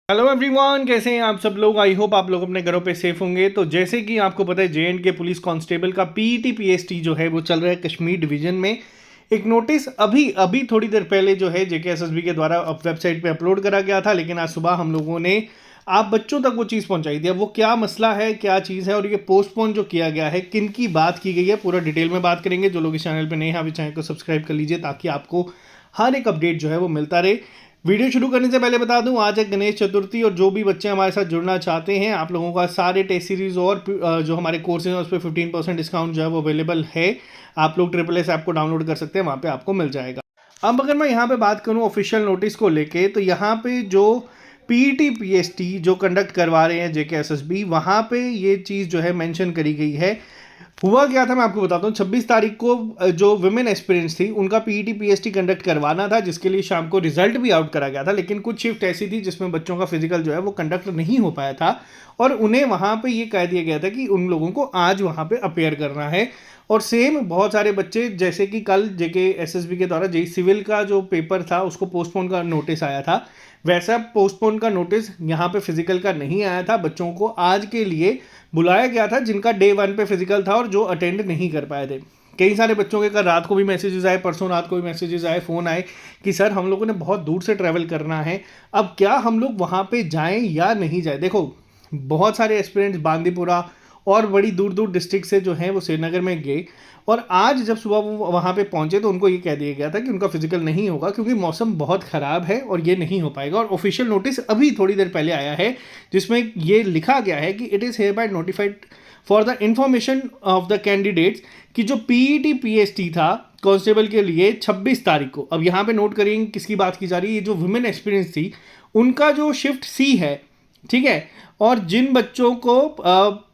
Hello everyone, कैसे हैं आप सब लोग। आई होप आप लोग अपने घरों पे सेफ होंगे। तो जैसे कि आपको पता है जे.एंड.के पुलिस कांस्टेबल का पीईटी पीएसटी जो है वो चल रहा है कश्मीर डिवीजन में। एक नोटिस अभी अभी थोड़ी देर पहले जो है जेके एसएसबी के द्वारा वेबसाइट पे अपलोड करा गया था, लेकिन आज सुबह हम लोगों ने आप बच्चों तक वो चीज़ पहुंचाई थी। अब वो क्या मसला है, क्या चीज़ है और ये पोस्टपोन जो किया गया है, किन की बात की गई है, पूरा डिटेल में बात करेंगे। जो लोग इस चैनल पर नए हैं, चैनल को सब्सक्राइब कर लीजिए ताकि आपको हर एक अपडेट जो है वो मिलता रहे। वीडियो शुरू करने से पहले बता दूं, आज है गणेश चतुर्थी और जो भी बच्चे हमारे साथ जुड़ना चाहते हैं, आप लोगों का सारे टेस्ट सीरीज और जो हमारे कोर्सेज हैं उस पर 15% डिस्काउंट जो है वो अवेलेबल है। आप लोग SSS ऐप को डाउनलोड कर सकते हैं, वहाँ पे आपको मिल जाएगा। अब अगर मैं यहाँ पे बात करूँ ऑफिशियल नोटिस को लेके, तो यहाँ पे जो पीईटी पीएसटी जो कंडक्ट करवा रहे हैं जेके एसएसबी, वहाँ पे ये चीज़ जो है मेंशन करी गई है। हुआ क्या था मैं आपको बताता हूँ। 26 तारीख को जो वुमेन एस्पिरेंट्स थी उनका पीईटी पीएसटी कंडक्ट करवाना था, जिसके लिए शाम को रिजल्ट भी आउट करा गया था, लेकिन कुछ शिफ्ट ऐसी थी जिसमें बच्चों का फिजिकल जो है वो कंडक्ट नहीं हो पाया था और उन्हें वहाँ पे ये कह दिया गया था कि उन लोगों को आज वहाँ पे अपेयर करना है। और सेम बहुत सारे बच्चे, जैसे कि कल जेके एसएसबी के द्वारा जेई सिविल का जो पेपर था उसको पोस्टपोन का नोटिस आया था, वैसा पोस्टपोन का नोटिस यहाँ पे फिजिकल का नहीं आया था। बच्चों को आज के लिए बुलाया गया था जिनका डे 1 पे फिजिकल था और जो अटेंड नहीं कर पाए थे। कई सारे बच्चों के कल रात को भी मैसेजेस आए, परसों रात को भी मैसेजेस आए, फ़ोन आए कि सर हम लोगों ने बहुत दूर से ट्रैवल करना है, अब क्या हम लोग वहाँ पे जाएं या नहीं जाएं। देखो, बहुत सारे एस्पिरेंट्स बांदीपुरा और बड़ी दूर दूर डिस्ट्रिक्ट से जो हैं वो श्रीनगर में गए और आज जब सुबह वो वहाँ पे पहुँचे तो उनको ये कह दिया गया था कि उनका फिजिकल नहीं होगा क्योंकि मौसम बहुत ख़राब है और ये नहीं हो पाएगा। और ऑफिशियल नोटिस अभी थोड़ी देर पहले आया है जिसमें ये लिखा गया है कि it is hereby notified for the information of the candidates कि जो पीईटी पीएसटी था कांस्टेबल के लिए 26 तारीख को। अब यहाँ पे नोट करेंगे किसकी बात की जा रही है। ये जो वुमेन एक्सपीरियंस थी उनका जो शिफ्ट सी है, ठीक है, और जिन बच्चों को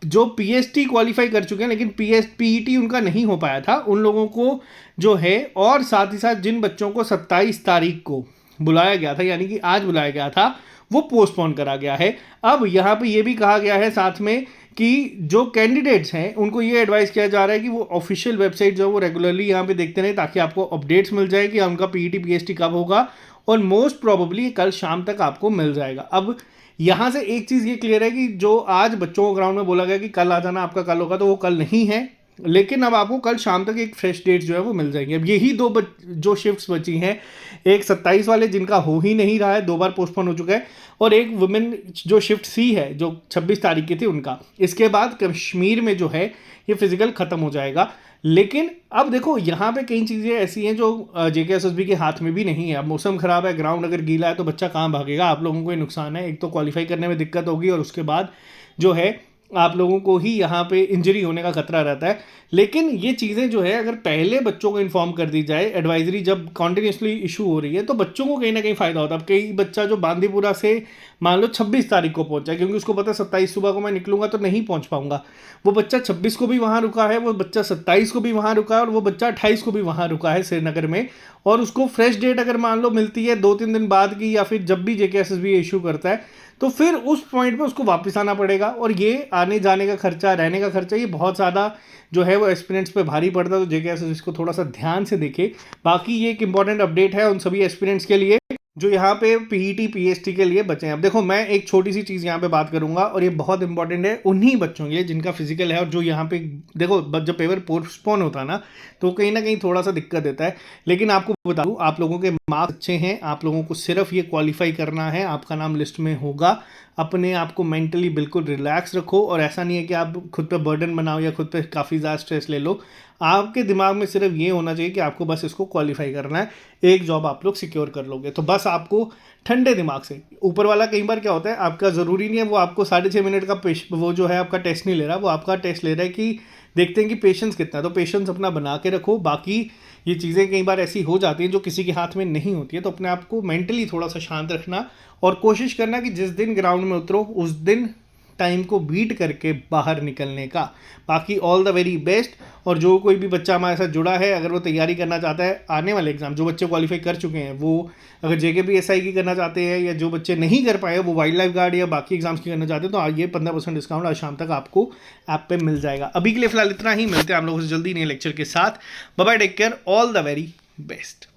जो पीएसटी क्वालिफाई कर चुके हैं लेकिन पीईटी उनका नहीं हो पाया था, उन लोगों को जो है, और साथ ही साथ जिन बच्चों को 27 तारीख को बुलाया गया था, यानी कि आज बुलाया गया था, वो पोस्टपोन करा गया है। अब यहाँ पे ये भी कहा गया है साथ में कि जो कैंडिडेट्स हैं उनको ये एडवाइस किया जा रहा है कि वो ऑफिशियल वेबसाइट जो है वो रेगुलरली यहाँ पे देखते रहें ताकि आपको अपडेट्स मिल जाए कि उनका पीईटी पीएसटी कब होगा, और मोस्ट प्रोबेबली कल शाम तक आपको मिल जाएगा। अब यहाँ से एक चीज़ ये क्लियर है कि जो आज बच्चों को ग्राउंड में बोला गया कि कल आ जाना, आपका कल होगा, तो वो कल नहीं है, लेकिन अब आपको कल शाम तक एक फ्रेश डेट जो है वो मिल जाएगी। अब यही दो जो शिफ्ट्स बची हैं, एक 27 वाले जिनका हो ही नहीं रहा है, 2 बार पोस्टपोन हो चुका है, और एक वुमेन जो शिफ्ट सी है जो 26 तारीख की थी उनका। इसके बाद कश्मीर में जो है ये फिजिकल ख़त्म हो जाएगा। लेकिन अब देखो यहाँ पे कई चीज़ें ऐसी हैं जो जेके एसएसबी के हाथ में भी नहीं है। अब मौसम ख़राब है, ग्राउंड अगर गीला है तो बच्चा कहाँ भागेगा, आप लोगों को ही नुकसान है। एक तो क्वालिफाई करने में दिक्कत होगी और उसके बाद जो है आप लोगों को ही यहाँ पे इंजरी होने का खतरा रहता है। लेकिन ये चीज़ें जो है अगर पहले बच्चों को इन्फॉर्म कर दी जाए, एडवाइजरी जब कॉन्टीन्यूसली इशू हो रही है, तो बच्चों को कहीं ना कहीं फ़ायदा होता है। अब कई बच्चा जो बांदीपुरा से मान लो 26 तारीख को पहुंचा है, क्योंकि उसको पता है 27 सुबह को मैं निकलूंगा तो नहीं पहुंच पाऊंगा, वो बच्चा 26 को भी वहाँ रुका है, वो बच्चा 27 को भी वहाँ रुका है और वो बच्चा 28 को भी वहाँ रुका है श्रीनगर में, और उसको फ्रेश डेट अगर मान लो मिलती है 2-3 दिन बाद की, या फिर जब भी जेके एसएसबी इशू करता है, तो फिर उस पॉइंट पे उसको वापस आना पड़ेगा। और ये आने जाने का खर्चा, रहने का खर्चा, ये बहुत ज़्यादा जो है वो एस्पिरेंट्स पे भारी पड़ता है। तो जेके एसएसबी इसको थोड़ा सा ध्यान से देखे। बाकी ये एक इंपॉर्टेंट अपडेट है उन सभी एस्पिरेंट्स के लिए जो यहाँ पे पीईटी पीएसटी के लिए बचे हैं। अब देखो, मैं एक छोटी सी चीज़ यहाँ पे बात करूँगा और ये बहुत इंपॉर्टेंट है उन्हीं बच्चों के लिए जिनका फिजिकल है और जो यहाँ पे, देखो जब पेपर पोस्टपोन होता है ना तो कहीं ना कहीं थोड़ा सा दिक्कत देता है। लेकिन आपको बता दूँ, आप लोगों के मार्क्स अच्छे हैं, आप लोगों को सिर्फ ये क्वालिफाई करना है, आपका नाम लिस्ट में होगा। अपने आप को मेंटली बिल्कुल रिलैक्स रखो, और ऐसा नहीं है कि आप खुद पे बर्डन बनाओ या खुद पे काफ़ी ज़्यादा स्ट्रेस ले लो। आपके दिमाग में सिर्फ ये होना चाहिए कि आपको बस इसको क्वालिफाई करना है, एक जॉब आप लोग सिक्योर कर लोगे। तो बस आपको ठंडे दिमाग से, ऊपर वाला कई बार क्या होता है, आपका ज़रूरी नहीं है वो आपको 6.5 मिनट का वो जो है आपका टेस्ट नहीं ले रहा, वो आपका टेस्ट ले रहा है कि देखते हैं कि पेशेंस कितना है। तो पेशेंस अपना बना के रखो। बाकी ये चीज़ें कई बार ऐसी हो जाती हैं जो किसी के हाथ में नहीं होती है, तो अपने आप को मेंटली थोड़ा सा शांत रखना और कोशिश करना कि जिस दिन ग्राउंड में उतरो उस दिन टाइम को बीट करके बाहर निकलने का। बाकी ऑल द वेरी बेस्ट। और जो कोई भी बच्चा हमारे साथ जुड़ा है, अगर वो तैयारी करना चाहता है आने वाले एग्जाम, जो बच्चे क्वालिफाई कर चुके हैं वो अगर जेकेपीएसआई की करना चाहते हैं, या जो बच्चे नहीं कर पाए वो वाइल्ड लाइफ गार्ड या बाकी एग्जाम्स की करना चाहते हैं, तो ये 15% डिस्काउंट आज शाम तक आपको ऐप पे मिल जाएगा। अभी के लिए फिलहाल इतना ही, मिलते हैं आप लोगों से जल्दी नए लेक्चर के साथ। Bye bye, take care, all the very best.